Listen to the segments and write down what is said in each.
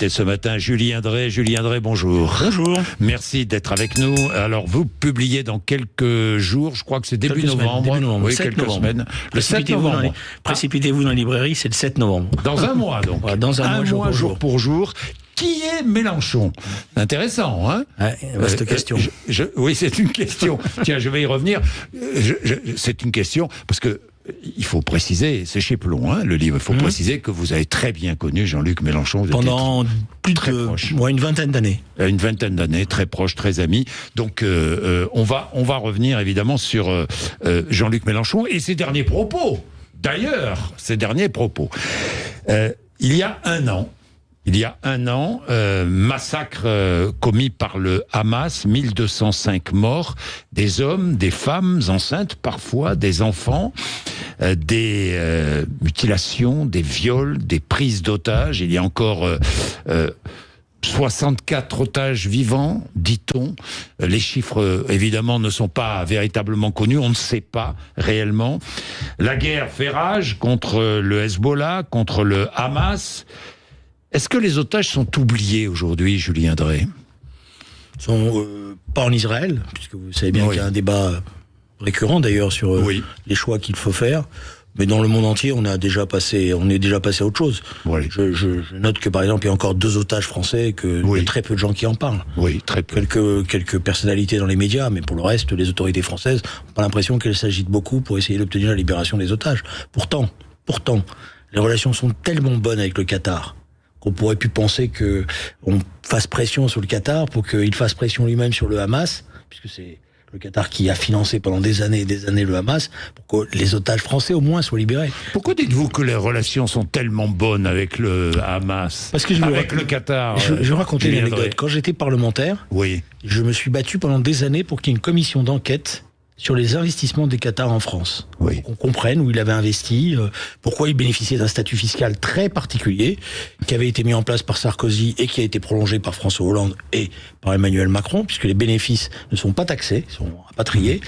invité ce matin, Julien Drey. Julien Drey, bonjour. Bonjour. Merci d'être avec nous. Alors, vous publiez dans quelques jours, je crois que c'est début novembre. Oui, quelques semaines. Le 7 novembre. Précipitez-vous dans la librairie, c'est le 7 novembre. Dans un mois, donc. Voilà, dans un mois, jour pour jour. Qui est Mélenchon? Intéressant, hein? Ouais, vaste question. Oui, c'est une question. Tiens, je vais y revenir. C'est une question, parce que il faut préciser, c'est chez Plon, hein, le livre. Il faut préciser que vous avez très bien connu Jean-Luc Mélenchon. Pendant plus de une vingtaine d'années. Une vingtaine d'années, très proche, très ami. Donc, on va revenir évidemment sur Jean-Luc Mélenchon et ses derniers propos. D'ailleurs, ses derniers propos. Il y a un an, massacre commis par le Hamas, 1205 morts, des hommes, des femmes enceintes parfois, des enfants, des mutilations, des viols, des prises d'otages. Il y a encore 64 otages vivants, dit-on. Les chiffres, évidemment, ne sont pas véritablement connus. On ne sait pas réellement. La guerre fait rage contre le Hezbollah, contre le Hamas. Est-ce que les otages sont oubliés aujourd'hui, Julien Drey? Ils sont pas en Israël, puisque vous savez bien qu'il y a un débat récurrent d'ailleurs sur les choix qu'il faut faire. Mais dans le monde entier, on est déjà passé à autre chose. Oui. Je note que par exemple, il y a encore 2 otages français et que il y a très peu de gens qui en parlent. Oui, très peu. Quelques personnalités dans les médias, mais pour le reste, les autorités françaises n'ont pas l'impression qu'elles s'agitent beaucoup pour essayer d'obtenir la libération des otages. Pourtant, les relations sont tellement bonnes avec le Qatar qu'on pourrait plus penser que on fasse pression sur le Qatar pour qu'il fasse pression lui-même sur le Hamas, puisque c'est le Qatar qui a financé pendant des années et des années le Hamas, pour que les otages français au moins soient libérés. Pourquoi dites-vous que les relations sont tellement bonnes avec le Hamas? Parce que le Qatar. Je vais raconter une anecdote. Quand j'étais parlementaire, je me suis battu pendant des années pour qu'il y ait une commission d'enquête sur les investissements des Qatar en France. Pour qu'on comprenne où il avait investi, pourquoi il bénéficiait d'un statut fiscal très particulier, qui avait été mis en place par Sarkozy et qui a été prolongé par François Hollande et par Emmanuel Macron, puisque les bénéfices ne sont pas taxés, sont rapatriés.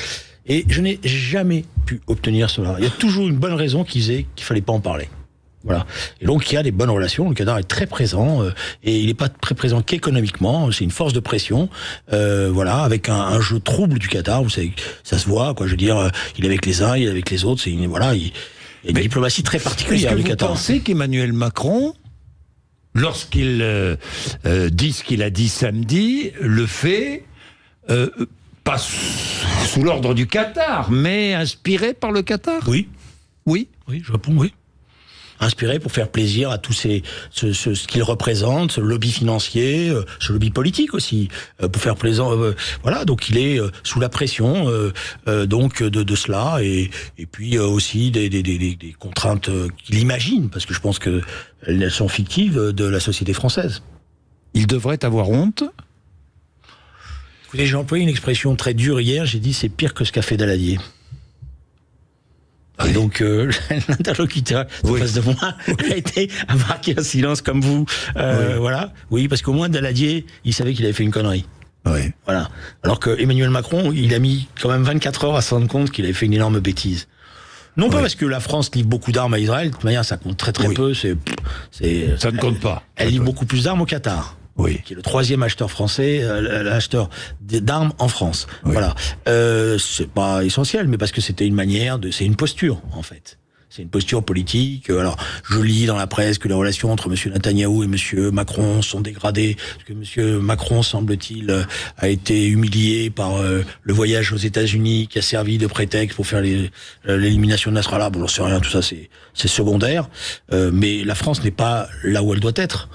Et je n'ai jamais pu obtenir cela. Il y a toujours une bonne raison qui disait qu'il fallait pas en parler. Voilà. Et donc, il y a des bonnes relations. Le Qatar est très présent, et il n'est pas très présent qu'économiquement. C'est une force de pression, avec un jeu trouble du Qatar. Vous savez, ça se voit, quoi. Je veux dire, il est avec les uns, il est avec les autres. Il y a une diplomatie très particulière avec le Qatar. Est-ce que vous pensez qu'Emmanuel Macron, lorsqu'il dit ce qu'il a dit samedi, le fait pas sous l'ordre du Qatar, mais inspiré par le Qatar? Oui, je réponds oui. Inspiré pour faire plaisir à tous ce qu'il représente, ce lobby financier, ce lobby politique aussi, pour faire plaisir. Donc il est sous la pression de cela et puis aussi des contraintes qu'il imagine, parce que je pense que elles sont fictives, de la société française. Il devrait avoir honte. Écoutez, j'ai employé une expression très dure hier. J'ai dit c'est pire que ce qu'a fait Daladier. Et donc l'interlocuteur en face de moi a marqué un silence comme vous. Oui, parce qu'au moins Daladier, il savait qu'il avait fait une connerie. Oui. Voilà. Alors que Emmanuel Macron, il a mis quand même 24 heures à se rendre compte qu'il avait fait une énorme bêtise. Non pas parce que la France livre beaucoup d'armes à Israël, de toute manière ça compte très peu. Ça ne compte pas. Elle livre beaucoup plus d'armes au Qatar. Qui est le 3e acheteur français, l'acheteur d'armes en France. Voilà. C'est pas essentiel, mais parce que c'était une manière c'est une posture, en fait. C'est une posture politique. Alors, je lis dans la presse que les relations entre M. Netanyahou et M. Macron sont dégradées, parce que M. Macron, semble-t-il, a été humilié par le voyage aux États-Unis, qui a servi de prétexte pour faire l'élimination de Nasrallah. Bon, j'en sais rien, tout ça, c'est secondaire. Mais la France n'est pas là où elle doit être.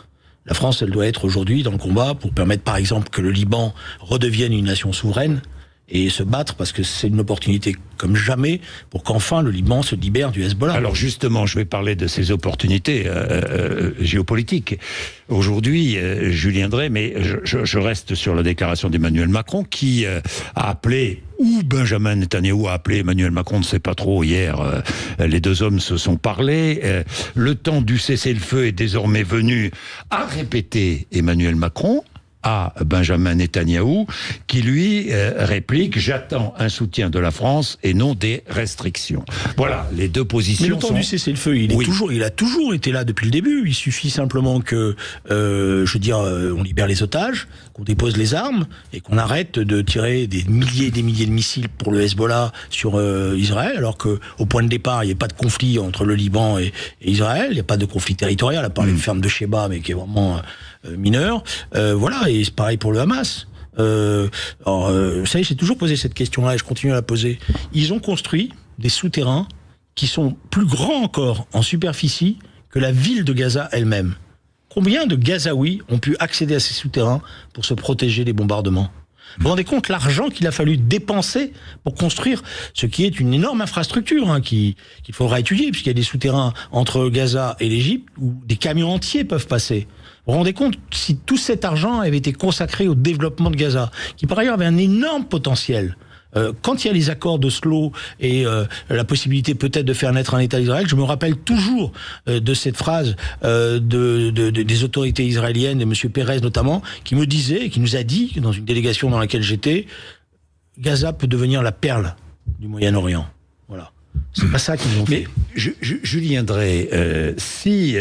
La France, elle doit être aujourd'hui dans le combat pour permettre, par exemple, que le Liban redevienne une nation souveraine et se battre, parce que c'est une opportunité comme jamais pour qu'enfin le Liban se libère du Hezbollah. Alors justement, je vais parler de ces opportunités géopolitiques. Aujourd'hui, Julien Drey, mais je reste sur la déclaration d'Emmanuel Macron qui a appelé, ou Benjamin Netanyahou a appelé Emmanuel Macron, on ne sait pas trop, hier, les deux hommes se sont parlé. Le temps du cessez-le-feu est désormais venu, a répété Emmanuel Macron. à Benjamin Netanyahou, qui lui réplique « J'attends un soutien de la France et non des restrictions ». Voilà, les deux positions. Mais le temps du cessez-le-feu, il a toujours été là depuis le début. Il suffit simplement que, on libère les otages, qu'on dépose les armes et qu'on arrête de tirer des milliers et des milliers de missiles pour le Hezbollah sur Israël, alors qu'au point de départ, il n'y a pas de conflit entre le Liban et Israël, il n'y a pas de conflit territorial, à part une ferme de Sheba, mais qui est vraiment mineur. Voilà, et c'est pareil pour le Hamas. Vous savez, j'ai toujours posé cette question-là et je continue à la poser. Ils ont construit des souterrains qui sont plus grands encore en superficie que la ville de Gaza elle-même. Combien de Gazaouis ont pu accéder à ces souterrains pour se protéger des bombardements ? Vous vous rendez compte l'argent qu'il a fallu dépenser pour construire ce qui est une énorme infrastructure qu'il faudra étudier, puisqu'il y a des souterrains entre Gaza et l'Égypte où des camions entiers peuvent passer. Vous vous rendez compte si tout cet argent avait été consacré au développement de Gaza, qui par ailleurs avait un énorme potentiel. Quand il y a les accords d'Oslo et la possibilité peut-être de faire naître un État d'Israël, je me rappelle toujours de cette phrase des autorités israéliennes, de M. Pérez notamment, qui me disait, qui nous a dit, dans une délégation dans laquelle j'étais, Gaza peut devenir la perle du Moyen-Orient. Voilà. C'est pas ça qu'ils ont fait. Mais Julien Drey, si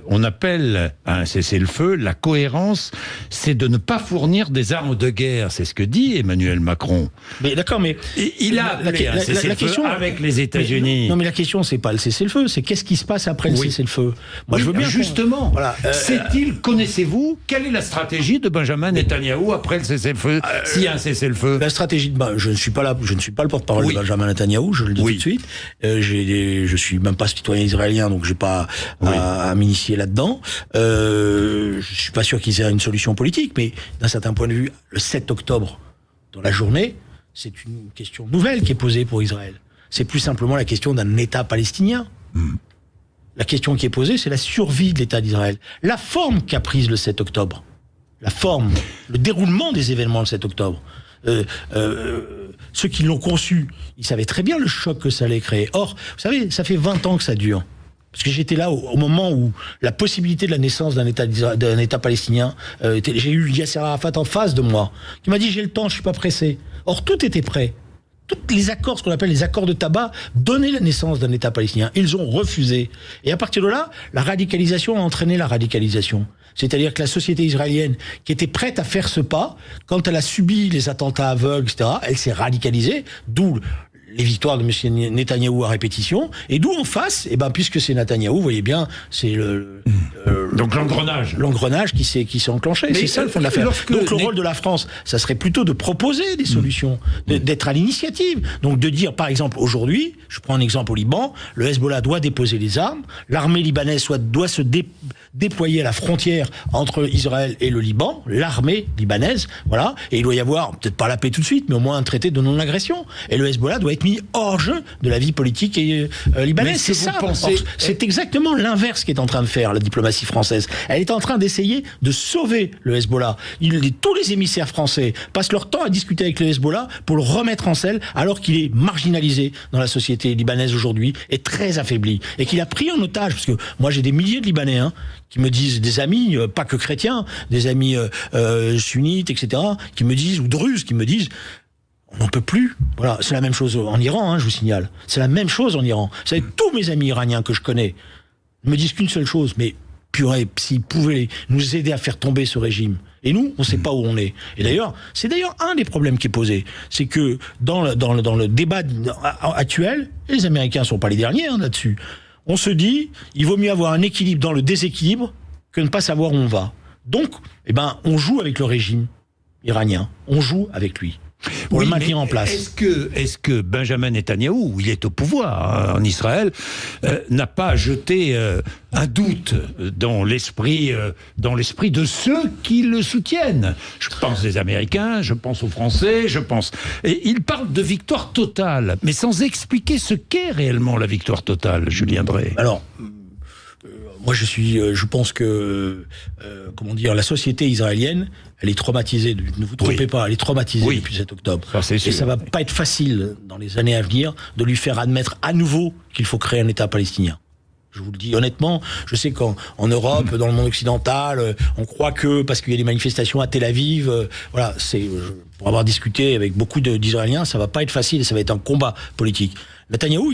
on appelle à un cessez-le-feu, la cohérence, c'est de ne pas fournir des armes de guerre. C'est ce que dit Emmanuel Macron. Mais d'accord, mais il a appelé un cessez-le-feu avec les États-Unis. Non, mais la question, c'est pas le cessez-le-feu, c'est qu'est-ce qui se passe après le cessez-le-feu. Moi, je veux bien. Justement. Voilà. Connaissez-vous quelle est la stratégie de Benjamin Netanyahou après le cessez-le-feu, s'il y a un cessez-le-feu? La stratégie, je ne suis pas là, je ne suis pas le porte-parole de Benjamin Netanyahou, je le dis tout de suite. Je suis même pas citoyen israélien, donc j'ai pas à m'initier là-dedans. Je suis pas sûr qu'ils aient une solution politique, mais d'un certain point de vue, le 7 octobre, dans la journée, c'est une question nouvelle qui est posée pour Israël. C'est plus simplement la question d'un État palestinien. La question qui est posée, c'est la survie de l'État d'Israël. La forme qu'a prise le 7 octobre, la forme, le déroulement des événements le 7 octobre, ceux qui l'ont conçu, ils savaient très bien le choc que ça allait créer. Or, vous savez, ça fait 20 ans que ça dure. Parce que j'étais là au moment où la possibilité de la naissance d'un État palestinien, j'ai eu Yasser Arafat en face de moi, qui m'a dit « j'ai le temps, je suis pas pressé ». Or, tout était prêt. Tous les accords, ce qu'on appelle les accords de tabac, donnaient la naissance d'un État palestinien. Ils ont refusé. Et à partir de là, la radicalisation a entraîné la radicalisation. C'est-à-dire que la société israélienne, qui était prête à faire ce pas, quand elle a subi les attentats aveugles, etc., elle s'est radicalisée, d'où les victoires de M. Netanyahou à répétition, et d'où en face, puisque c'est Netanyahou, vous voyez bien, c'est donc l'engrenage. L'engrenage qui s'est enclenché, c'est ça le fond de l'affaire. Donc le rôle de la France, ça serait plutôt de proposer des solutions, d'être à l'initiative. Donc de dire, par exemple, aujourd'hui, je prends un exemple au Liban, le Hezbollah doit déposer les armes, l'armée libanaise doit se déployer à la frontière entre Israël et le Liban, l'armée libanaise, voilà, et il doit y avoir, peut-être pas la paix tout de suite, mais au moins un traité de non-agression. Et le Hezbollah doit être mis hors jeu de la vie politique libanaise. C'est ça. C'est exactement l'inverse qu'est en train de faire la diplomatie française. Elle est en train d'essayer de sauver le Hezbollah. Tous les émissaires français passent leur temps à discuter avec le Hezbollah pour le remettre en selle, alors qu'il est marginalisé dans la société libanaise aujourd'hui et très affaibli. Et qu'il a pris en otage, parce que moi j'ai des milliers de Libanais qui me disent, des amis, pas que chrétiens, des amis sunnites, etc., qui me disent, ou druzes, qui me disent, on n'en peut plus. Voilà, c'est la même chose en Iran, je vous signale. C'est la même chose en Iran. Vous savez, tous mes amis iraniens que je connais ne me disent qu'une seule chose, mais purée, s'ils pouvaient nous aider à faire tomber ce régime. Et nous, on ne sait pas où on est. Et d'ailleurs, c'est d'ailleurs un des problèmes qui est posé. C'est que dans le débat actuel, et les Américains ne sont pas les derniers là-dessus, on se dit, il vaut mieux avoir un équilibre dans le déséquilibre que ne pas savoir où on va. Donc, on joue avec le régime iranien. On joue avec lui. Pour le maintenir en place. Est-ce que Benjamin Netanyahou, où il est au pouvoir en Israël, n'a pas jeté un doute dans l'esprit de ceux qui le soutiennent? Je pense des Américains, je pense aux Français, Et il parle de victoire totale, mais sans expliquer ce qu'est réellement la victoire totale, Julien Drey. Alors, moi je pense que, la société israélienne, elle est traumatisée, ne vous trompez pas, elle est traumatisée depuis 7 octobre. Et ça va pas être facile, dans les années à venir, de lui faire admettre à nouveau qu'il faut créer un État palestinien. Je vous le dis honnêtement, je sais qu'en Europe, dans le monde occidental, on croit que parce qu'il y a des manifestations à Tel Aviv, voilà, pour avoir discuté avec beaucoup d'Israéliens, ça va pas être facile et ça va être un combat politique. Netanyahou,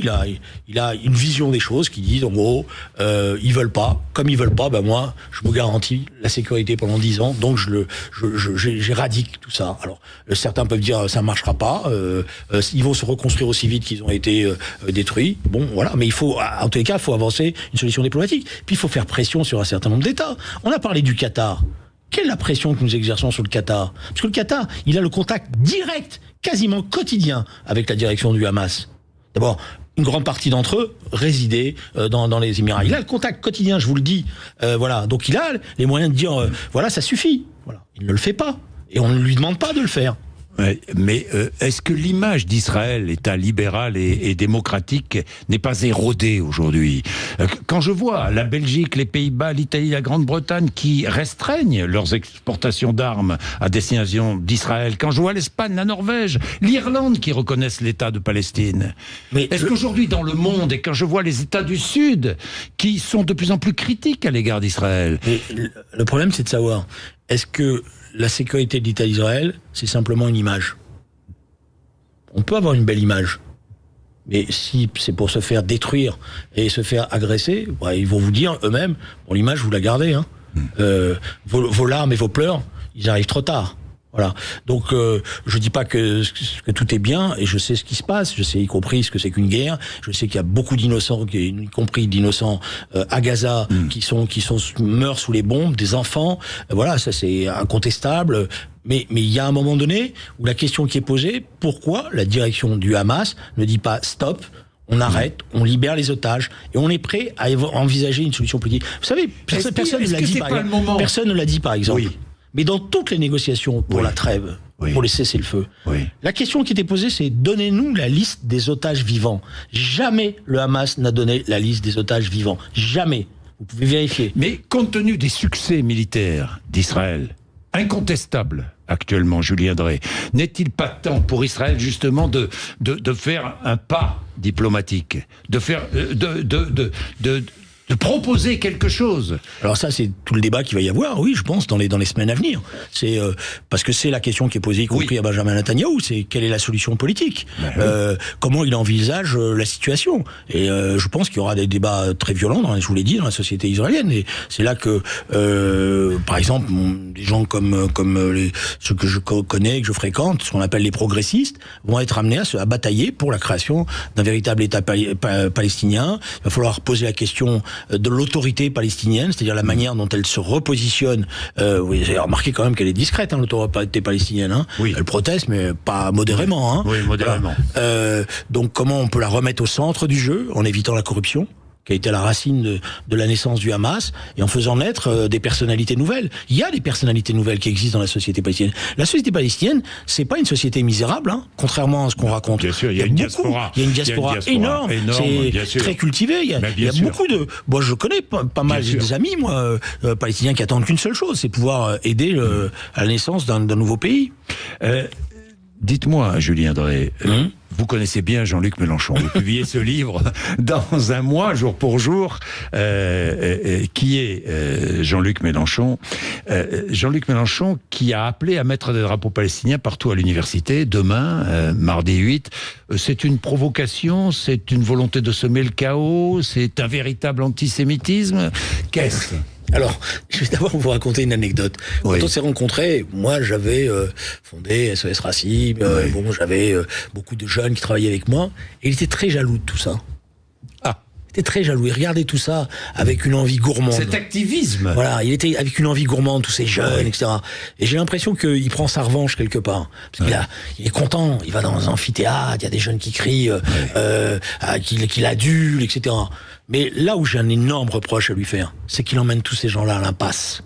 il a une vision des choses qui dit, en gros, ils veulent pas. Comme ils veulent pas, ben moi, je me garantis la sécurité pendant 10 ans, donc j'éradique tout ça. Alors, certains peuvent dire, ça marchera pas, ils vont se reconstruire aussi vite qu'ils ont été détruits. Bon, voilà, mais il faut, en tous les cas, il faut avancer une solution diplomatique. Puis il faut faire pression sur un certain nombre d'États. On a parlé du Qatar. Quelle est la pression que nous exerçons sur le Qatar? Parce que le Qatar, il a le contact direct, quasiment quotidien, avec la direction du Hamas. D'abord, une grande partie d'entre eux résidaient dans les Émirats. Il a le contact quotidien, je vous le dis. Voilà, donc il a les moyens de dire, voilà, ça suffit. Voilà. Il ne le fait pas. Et on ne lui demande pas de le faire. Ouais, mais est-ce que l'image d'Israël, État libéral et démocratique, n'est pas érodée aujourd'hui? Quand je vois la Belgique, les Pays-Bas, l'Italie, la Grande-Bretagne qui restreignent leurs exportations d'armes à destination d'Israël, quand je vois l'Espagne, la Norvège, l'Irlande qui reconnaissent l'État de Palestine, mais est-ce qu'aujourd'hui dans le monde, et quand je vois les États du Sud qui sont de plus en plus critiques à l'égard d'Israël... Le problème, c'est de savoir, est-ce que la sécurité de l'État d'Israël, c'est simplement une image. On peut avoir une belle image, mais si c'est pour se faire détruire et se faire agresser, bah, ils vont vous dire eux-mêmes, bon, l'image, vous la gardez. Hein. Vos larmes et vos pleurs, ils arrivent trop tard. Voilà. Donc, je dis pas que tout est bien, et je sais ce qui se passe. Je sais, y compris ce que c'est qu'une guerre. Je sais qu'il y a beaucoup d'innocents, y compris d'innocents à Gaza, qui meurent sous les bombes, des enfants. Voilà, ça c'est incontestable. Mais il y a un moment donné où la question qui est posée, pourquoi la direction du Hamas ne dit pas stop? On arrête, on libère les otages, et on est prêt à envisager une solution politique. Vous savez, personne ne l'a dit, par exemple. Personne ne l'a dit, par exemple. Oui. Mais dans toutes les négociations pour la trêve, pour les cessez-le-feu, la question qui était posée, c'est donnez-nous la liste des otages vivants. Jamais le Hamas n'a donné la liste des otages vivants. Jamais. Vous pouvez vérifier. Mais compte tenu des succès militaires d'Israël, incontestables actuellement, Julien Drey, n'est-il pas temps pour Israël justement de faire un pas diplomatique, de faire de proposer quelque chose? Alors ça, c'est tout le débat qu'il va y avoir, oui, je pense, dans les semaines à venir. C'est parce que c'est la question qui est posée, y compris à Benjamin Netanyahou, c'est quelle est la solution politique, comment il envisage la situation. Et je pense qu'il y aura des débats très violents, je vous l'ai dit, dans la société israélienne. Et c'est là que, par exemple, des gens comme ceux que je connais, que je fréquente, ce qu'on appelle les progressistes, vont être amenés à batailler pour la création d'un véritable État palestinien. Il va falloir poser la question de l'autorité palestinienne, c'est-à-dire la manière dont elle se repositionne. Vous avez remarqué quand même qu'elle est discrète, hein, l'autorité palestinienne. Hein. Oui. Elle proteste, mais pas modérément. Hein. Oui, modérément. Voilà. Donc comment on peut la remettre au centre du jeu, en évitant la corruption, qui a été à la racine de la naissance du Hamas, et en faisant naître des personnalités nouvelles. Il y a des personnalités nouvelles qui existent dans la société palestinienne. La société palestinienne, c'est pas une société misérable, hein, contrairement à ce qu'on raconte. Bien sûr, il y a une diaspora. Il y a une diaspora énorme, c'est très cultivé. Il y a beaucoup de... Moi, je connais pas mal des amis, moi, palestiniens, qui attendent qu'une seule chose, c'est pouvoir aider à la naissance d'un nouveau pays. Dites-moi, Julien Drey, vous connaissez bien Jean-Luc Mélenchon. Vous publiez ce livre dans un mois, jour pour jour. Qui est Jean-Luc Mélenchon? Jean-Luc Mélenchon qui a appelé à mettre des drapeaux palestiniens partout à l'université demain, mardi 8. C'est une provocation? C'est une volonté de semer le chaos? C'est un véritable antisémitisme? Qu'est-ce? Alors, je vais d'abord vous raconter une anecdote. Quand on s'est rencontrés, moi j'avais fondé SOS Racisme, bon, j'avais beaucoup de jeunes qui travaillaient avec moi, et il était très jaloux de tout ça. Ah. Il était très jaloux, il regardait tout ça avec une envie gourmande. Cet activisme. Voilà, il était avec une envie gourmande, tous ces jeunes, etc. Et j'ai l'impression qu'il prend sa revanche quelque part. Parce qu'il est content, il va dans un amphithéâtre, il y a des jeunes qui crient, qu'il adule, etc. Mais là où j'ai un énorme reproche à lui faire, c'est qu'il emmène tous ces gens-là à l'impasse.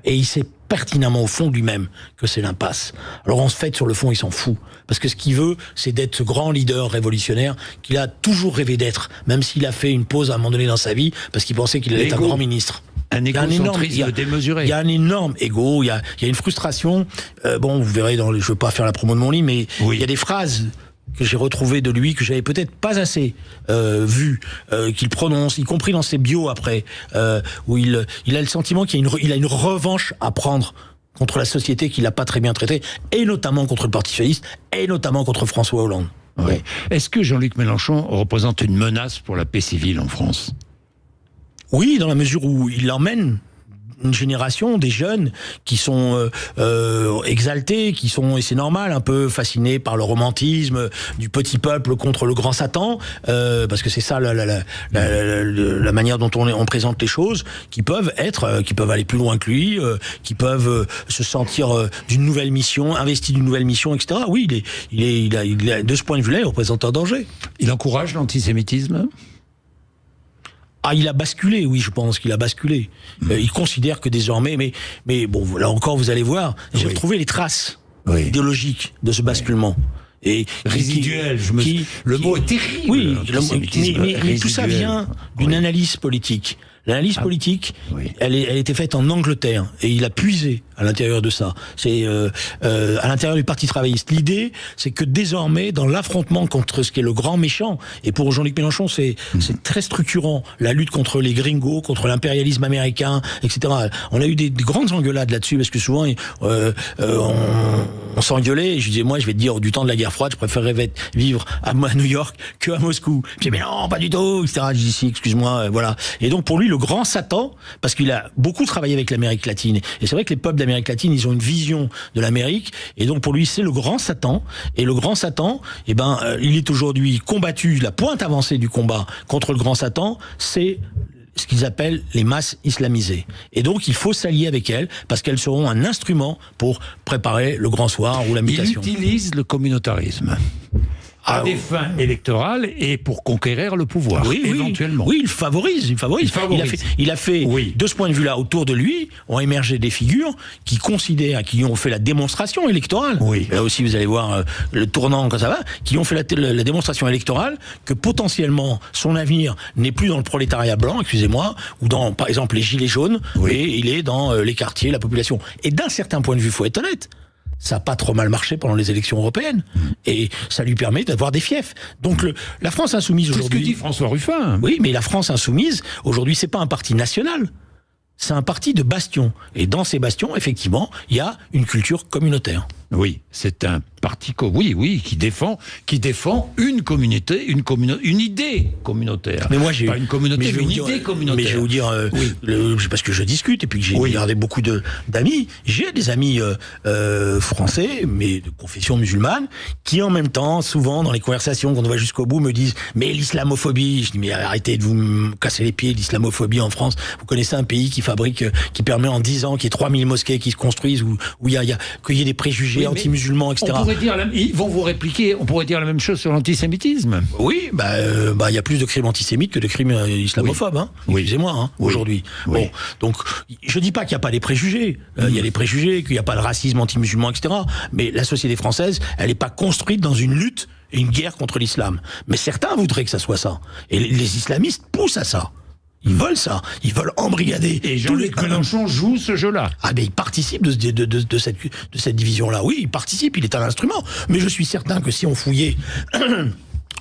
Et il sait pertinemment au fond de lui-même que c'est l'impasse. Alors en fait, sur le fond, il s'en fout. Parce que ce qu'il veut, c'est d'être ce grand leader révolutionnaire qu'il a toujours rêvé d'être, même s'il a fait une pause à un moment donné dans sa vie, parce qu'il pensait qu'il allait être un grand ministre. Un égocentrisme démesuré. Il y a un énorme ego, il y a une frustration. Bon, vous verrez, je ne veux pas faire la promo de mon livre, mais il y a des phrases que j'ai retrouvé de lui, que j'avais peut-être pas assez vu, qu'il prononce, y compris dans ses bios après, où il a le sentiment qu'il a une revanche à prendre contre la société qu'il n'a pas très bien traitée, et notamment contre le Parti socialiste, et notamment contre François Hollande. Oui. Est-ce que Jean-Luc Mélenchon représente une menace pour la paix civile en France ? Oui, dans la mesure où il emmène une génération, des jeunes qui sont exaltés, qui sont, et c'est normal, un peu fascinés par le romantisme du petit peuple contre le grand Satan, parce que c'est ça la manière dont on présente les choses, qui peuvent aller plus loin que lui, qui peuvent se sentir d'une nouvelle mission, investis d'une nouvelle mission, etc. Oui, il a, de ce point de vue-là, il représente un danger. Il encourage l'antisémitisme ? Ah, il a basculé, oui, je pense qu'il a basculé. Il considère que désormais, mais bon, là encore, vous allez voir, j'ai retrouvé les traces idéologiques de ce basculement. Et résiduel, le mot est terrible. Oui, mais tout ça vient d'une analyse politique. L'analyse politique, elle était faite en Angleterre, et il a puisé à l'intérieur de ça. C'est à l'intérieur du Parti travailliste. L'idée, c'est que désormais, dans l'affrontement contre ce qui est le grand méchant, et pour Jean-Luc Mélenchon, c'est très structurant, la lutte contre les gringos, contre l'impérialisme américain, etc. On a eu des grandes engueulades là-dessus, parce que souvent, on s'engueulait, et je disais, moi, je vais te dire, du temps de la guerre froide, je préférerais vivre à New York que à Moscou. Je dis, mais non, pas du tout, etc. Je dis, si, excuse-moi, voilà. Et donc, pour lui, le grand Satan, parce qu'il a beaucoup travaillé avec l'Amérique latine, et c'est vrai que les peuples d'Amérique latine, ils ont une vision de l'Amérique, et donc pour lui, c'est le grand Satan, et le grand Satan, il est aujourd'hui combattu, la pointe avancée du combat contre le grand Satan, c'est ce qu'ils appellent les masses islamisées. Et donc, il faut s'allier avec elles, parce qu'elles seront un instrument pour préparer le grand soir ou la mutation. Il utilise le communautarisme à des fins électorales et pour conquérir le pouvoir, éventuellement. Oui, il favorise. Il a fait de ce point de vue-là, autour de lui, ont émergé des figures qui ont fait la démonstration électorale. Là aussi, vous allez voir le tournant quand ça va, qui ont fait la démonstration électorale que potentiellement son avenir n'est plus dans le prolétariat blanc, excusez-moi, ou dans, par exemple, les gilets jaunes, et il est dans les quartiers, la population. Et d'un certain point de vue, faut être honnête, ça n'a pas trop mal marché pendant les élections européennes. Et ça lui permet d'avoir des fiefs. Donc la France Insoumise aujourd'hui... C'est ce que dit François Ruffin. Oui, mais la France Insoumise, aujourd'hui, c'est pas un parti national. C'est un parti de bastions. Et dans ces bastions, effectivement, il y a une culture communautaire. Oui, c'est un parti qui défend une communauté, une idée communautaire. Mais moi, j'ai pas une communauté, mais une idée communautaire. Mais je vais vous dire, parce que je discute et puis que j'ai regardé beaucoup d'amis. J'ai des amis français, mais de confession musulmane, qui en même temps, souvent dans les conversations, quand on va jusqu'au bout, me disent mais l'islamophobie. Je dis mais arrêtez de vous me casser les pieds, l'islamophobie en France. Vous connaissez un pays qui permet en 10 ans qu'il y ait 3000 mosquées qui se construisent, où qu'il y ait des préjugés anti-musulmans, etc. Ils vont vous répliquer, on pourrait dire la même chose sur l'antisémitisme. Oui, il y a plus de crimes antisémites que de crimes islamophobes, excusez-moi, aujourd'hui. Bon, donc, je dis pas qu'il n'y a pas des préjugés, il y a des préjugés, qu'il n'y a pas de racisme anti-musulman, etc. Mais la société française, elle n'est pas construite dans une lutte et une guerre contre l'islam. Mais certains voudraient que ça soit ça. Et les islamistes poussent à ça. Ils veulent ça, ils veulent embrigader. Et Jean-Luc Mélenchon joue ce jeu-là. Ah ben il participe de cette division-là. Oui, il participe, il est un instrument. Mais je suis certain que si on fouillait,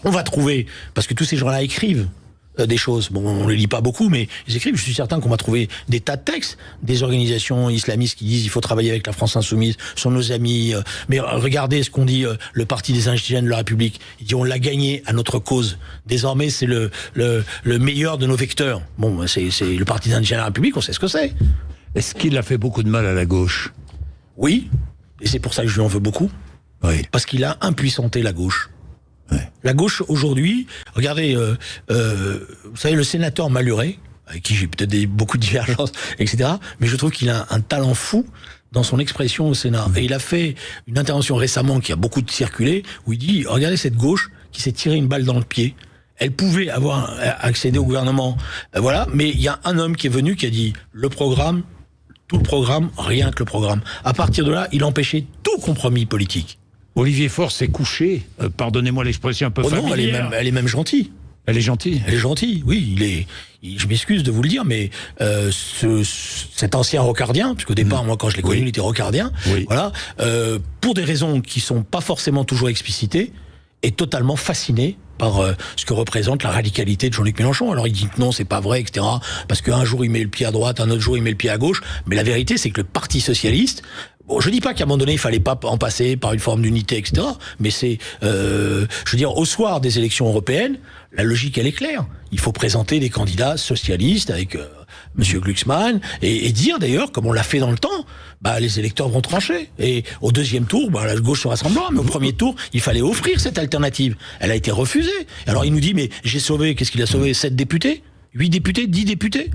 on va trouver, parce que tous ces gens-là écrivent des choses. Bon, on les lit pas beaucoup, mais ils écrivent. Je suis certain qu'on va trouver des tas de textes, des organisations islamistes qui disent il faut travailler avec la France Insoumise, sont nos amis. Mais regardez ce qu'on dit le Parti des Indigènes de la République. Ils disent on l'a gagné à notre cause. Désormais, c'est le meilleur de nos vecteurs. Bon, c'est le Parti des Indigènes de la République. On sait ce que c'est. Est-ce qu'il a fait beaucoup de mal à la gauche ? Oui, et c'est pour ça que je lui en veux beaucoup. Oui. Parce qu'il a impuissanté la gauche. La gauche aujourd'hui, regardez, vous savez, le sénateur Malhuret, avec qui j'ai peut-être beaucoup de divergences, etc., mais je trouve qu'il a un talent fou dans son expression au Sénat. Et il a fait une intervention récemment qui a beaucoup circulé, où il dit, regardez cette gauche qui s'est tiré une balle dans le pied. Elle pouvait avoir accédé au gouvernement, mais il y a un homme qui est venu qui a dit, le programme, tout le programme, rien que le programme. À partir de là, il empêchait tout compromis politique. Olivier Faure s'est couché, pardonnez-moi l'expression un peu familière. Non, elle est même gentille. Elle est gentille. Elle est gentille, oui. Je m'excuse de vous le dire, mais cet ancien rocardien, puisqu'au départ, moi, quand je l'ai connu, il était rocardien, pour des raisons qui sont pas forcément toujours explicitées, est totalement fasciné par ce que représente la radicalité de Jean-Luc Mélenchon. Alors il dit que non, c'est pas vrai, etc. Parce qu'un jour il met le pied à droite, un autre jour il met le pied à gauche. Mais la vérité, c'est que le Parti socialiste, bon, je dis pas qu'à un moment donné il fallait pas en passer par une forme d'unité, etc. Mais c'est, je veux dire, au soir des élections européennes, la logique elle est claire. Il faut présenter des candidats socialistes avec Monsieur Glucksmann et dire d'ailleurs, comme on l'a fait dans le temps, bah les électeurs vont trancher. Et au deuxième tour, bah la gauche se rassemblera. Mais au premier tour, il fallait offrir cette alternative. Elle a été refusée. Alors il nous dit, mais j'ai sauvé, qu'est-ce qu'il a sauvé? 7 députés, 8 députés, 10 députés.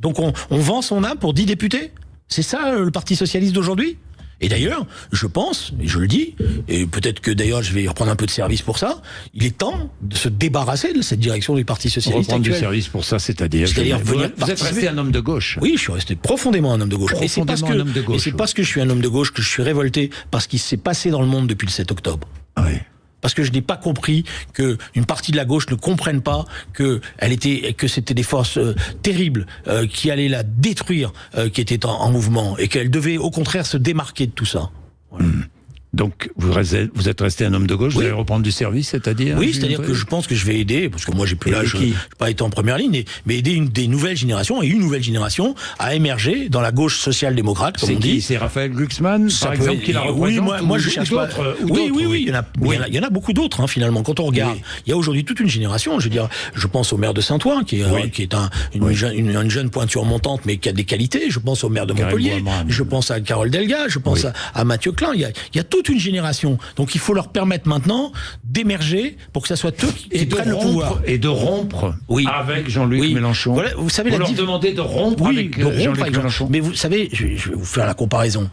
Donc on vend son âme pour 10 députés. C'est ça le Parti socialiste d'aujourd'hui? Et d'ailleurs, je pense, et je le dis, et peut-être que d'ailleurs je vais reprendre un peu de service pour ça, il est temps de se débarrasser de cette direction du Parti socialiste actuel. Reprendre du service pour ça, c'est-à-dire vous êtes resté un homme de gauche. Oui, je suis resté profondément un homme de gauche. Et c'est parce que je suis un homme de gauche que je suis révolté par ce qui s'est passé dans le monde depuis le 7 octobre. Oui. Parce que je n'ai pas compris que une partie de la gauche ne comprenne pas que c'était des forces terribles qui allaient la détruire, qui étaient en mouvement, et qu'elle devait au contraire se démarquer de tout ça. Voilà. Donc vous êtes resté un homme de gauche, oui. Vous allez reprendre du service, c'est-à-dire? Oui, c'est-à-dire que je pense que je vais aider, parce que moi j'ai plus l'âge, je n'ai pas été en première ligne, mais aider une nouvelle génération à émerger dans la gauche social-démocrate, comme on dit. C'est Raphaël Glucksmann, par exemple, qui la représente? Oui, moi je cherche pas. Oui, il y en a beaucoup d'autres, finalement. Quand on regarde, il y a aujourd'hui toute une génération. Je veux dire, je pense au maire de Saint-Ouen, qui est une jeune pointure montante, mais qui a des qualités. Je pense au maire de Montpellier. Je pense à Carole Delga. Je pense à Mathieu Klein. Il y a toute une génération. Donc il faut leur permettre maintenant d'émerger pour que ça soit eux qui prennent le pouvoir. Et de rompre avec Jean-Luc Mélenchon. Voilà, vous savez, leur demander de rompre avec Jean-Luc Mélenchon. Mais vous savez, je vais vous faire la comparaison.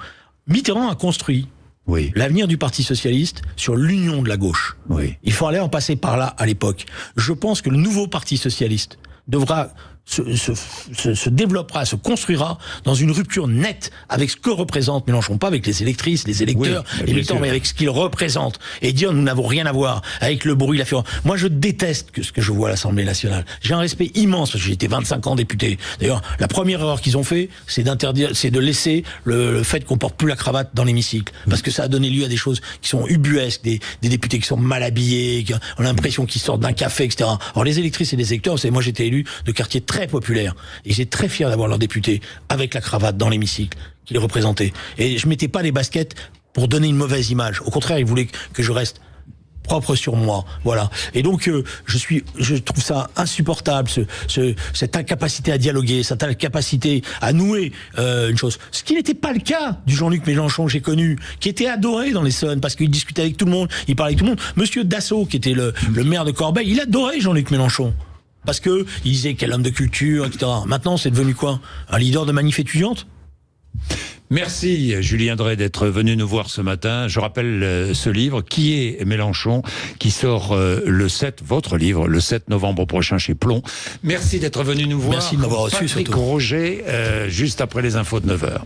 Mitterrand a construit l'avenir du Parti socialiste sur l'union de la gauche. Il faut aller en passer par là à l'époque. Je pense que le nouveau Parti socialiste devra se développera, se construira dans une rupture nette avec ce que représente Mélenchon, pas avec les électrices, les électeurs, les militants, mais avec ce qu'il représente. Et dire nous n'avons rien à voir avec le bruit, la fureur. Moi je déteste ce que je vois à l'Assemblée nationale. J'ai un respect immense, parce que j'ai été 25 ans député. D'ailleurs, la première erreur qu'ils ont fait, c'est de laisser le fait qu'on porte plus la cravate dans l'hémicycle. Parce que ça a donné lieu à des choses qui sont ubuesques, des députés qui sont mal habillés, qui ont l'impression qu'ils sortent d'un café, etc. Alors les électrices et les électeurs, vous savez, moi j'étais élu de quartier très populaire. Et j'étais très fier d'avoir leur député avec la cravate dans l'hémicycle qui les représentait. Et je mettais pas les baskets pour donner une mauvaise image. Au contraire, ils voulaient que je reste propre sur moi, voilà. Et donc je trouve ça insupportable, cette incapacité à dialoguer, cette incapacité à nouer une chose. Ce qui n'était pas le cas du Jean-Luc Mélenchon que j'ai connu, qui était adoré dans l'Essonne parce qu'il discutait avec tout le monde, il parlait avec tout le monde. Monsieur Dassault, qui était le maire de Corbeil, il adorait Jean-Luc Mélenchon. Parce que il disait quel homme de culture, etc. Maintenant, c'est devenu quoi? Un leader de manif étudiante? Merci Julien Drey d'être venu nous voir ce matin. Je rappelle ce livre, Qui est Mélenchon, qui sort votre livre, le 7 novembre prochain chez Plomb. Merci d'être venu nous voir. Merci de m'avoir reçu. Patrick Roger, juste après les infos de 9h.